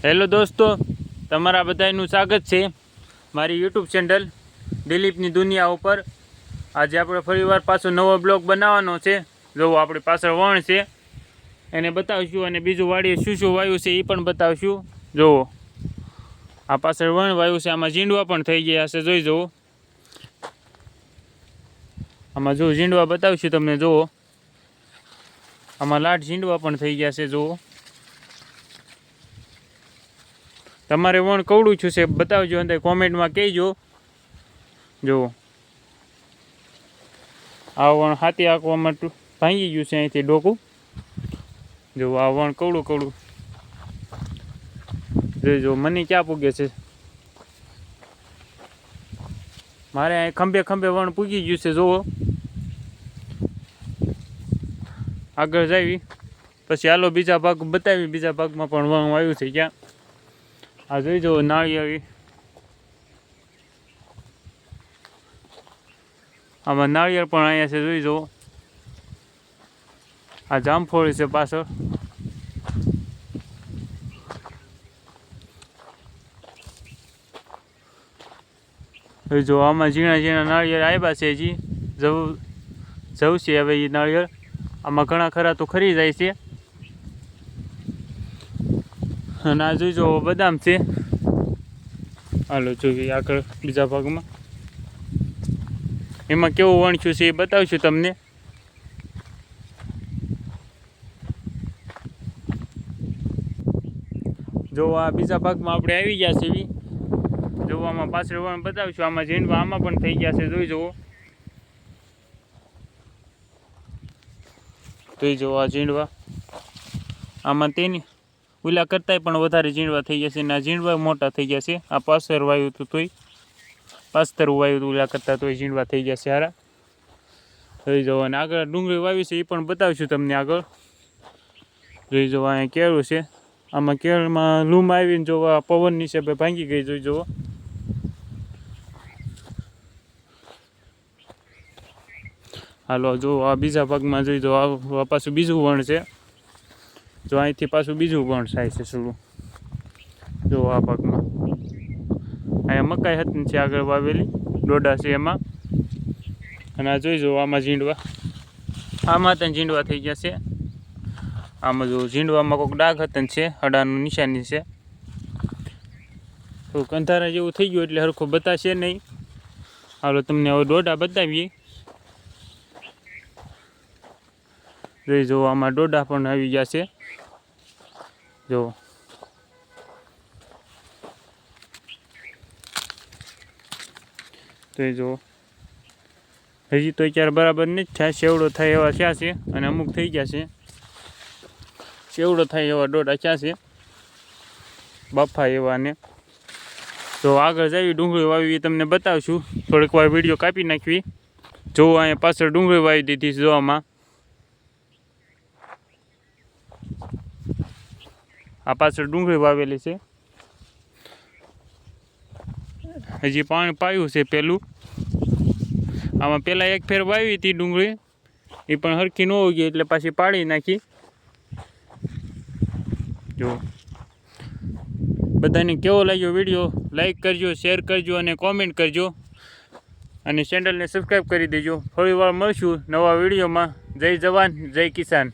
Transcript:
Hello દોસ્તો, તમારા બધાનું સ્વાગત છે મારી યુટ્યુબ ચેનલ દિલીપની દુનિયા ઉપર। આજે આપણે ફરીવાર પાછો નવો બ્લોગ બનાવવાનો છે। જો આપણી પાછળ વણ છે એને બતાવશું, અને બીજું વાડીએ શું શું વાવ્યું છે એ પણ બતાવશું। જુઓ આ પાછળ વણ વાવ્યું છે, આમાં ઝીંડવા પણ થઈ ગયા હશે, જોઈ જુઓ। આમાં જો ઝીંડવા બતાવશું તમને, જુઓ આમાં લાટ ઝીંડવા પણ થઈ ગયા છે। જુઓ તમારે વણ કવડું છું છે બતાવજો, અંદર કોમેન્ટમાં કહેજો। જુઓ આ વણ હાથી આંકવા માટે ભાંગી ગયું છે અહીંથી ડોકું। જુઓ આ વણ કવડું કવડું જોઈજો, મને ક્યાં પૂગે છે, મારે અહીં ખંભે ખંભે વણ પૂગી ગયું છે। જુઓ આગળ જાવી પછી હાલો બીજા ભાગ બતાવી, બીજા ભાગમાં પણ વણ આવ્યું છે ક્યાં। આ જોઈ જુઓ નાળિયેરી, આમાં નાળિયેર પણ અહીંયા છે, જોઈ જુઓ। આ જામફળ છે પાછળ, જોઈ જુઓ આમાં ઝીણા ઝીણા નાળિયેર આવ્યા છે, હજી જવું છે હવે એ નાળિયેર। આમાં ઘણા ખરા તો ખરી જાય છે, અને આ જોઈ જુઓ બદામ છે। હાલો જોઈએ આગળ બીજા ભાગમાં, એમાં કેવું વણખ્યું છે એ બતાવશું તમને। જો આ બીજા ભાગમાં આપણે આવી ગયા છે, જો આમાં પાછળ વણ બતાવશું। આમાં ઝીંડવા આમાં પણ થઈ ગયા છે, જોઈ જુઓ। જોઈ જુઓ આ ઝીંડવા, આમાં તેની ઓલા કરતાંય પણ વધારે ઝીંડવા થઈ ગયા છે, અને આ ઝીંડવા મોટા થઈ ગયા છે। આ પાછળ વાવ્યું હતું તોય, પાછતરું વાવ્યું હતું ઓલા કરતાં તોય ઝીંડવા થઈ ગયા છે હારા, જોઈ જુઓ। અને આગળ ડુંગળી વાવી છે એ પણ બતાવશું તમને આગળ, જોઈ જુઓ। અહીંયા કેળું છે, આમાં કેળમાં લૂમ આવીને જો આ પવનની હિસાબે ભાંગી ગઈ, જોઈ જુઓ। હાલો જો આ બીજા ભાગમાં જોઈ દો, આ પાછું બીજું વણ છે। જો અહીંથી પાછું બીજું વણ થાય છે શરૂ, જો આ ભાગમાં અહીંયા મકાઈ હતી છે આગળ વાવેલી, ડોડા છે એમાં। અને આ જોઈ જુઓ આમાં ઝીંડવા, આમાં ત્યાં ઝીંડવા થઈ ગયા છે। આમાં જો ઝીંડવામાં કોઈક ડાઘ હતા છે, હડાનું નિશાની છે, તો કંધારા જેવું થઈ ગયું એટલે સરખું બતાશે નહીં। હાલો તમને હવે ડોડા બતાવીએ, જોઈ જુઓ આમાં ડોડા પણ આવી ગયા છે, જુઓ। જોઈ જુઓ હજી તો અત્યારે બરાબર નથી થયા, સેવડો થાય એવા થયા છે, અને અમુક થઈ ગયા છે, સેવડો થાય એવા ડોડા થયા છે, બફા એવા। ને જો આગળ જાવી ડુંગળી વાવી એ તમને બતાવશું, થોડીક વાર વિડીયો કાપી નાખવી। જો અહીંયા પાછળ ડુંગળી વાવી દીધી છે, જોવામાં આ પાછળ ડુંગળી વાવેલી છે, હજી પાણી પાયું છે પેલું। આમાં પહેલાં એક ફેર વાવી હતી ડુંગળી, એ પણ સરખી ન ઉગી એટલે પાછી પાડી નાખી। જો બધાને કેવો લાગ્યો વિડીયો, લાઈક કરજો, શેર કરજો અને કોમેન્ટ કરજો, અને ચેનલને સબસ્ક્રાઈબ કરી દેજો। ફરી વાર મળશું નવા વિડીયોમાં। જય જવાન જય કિસાન।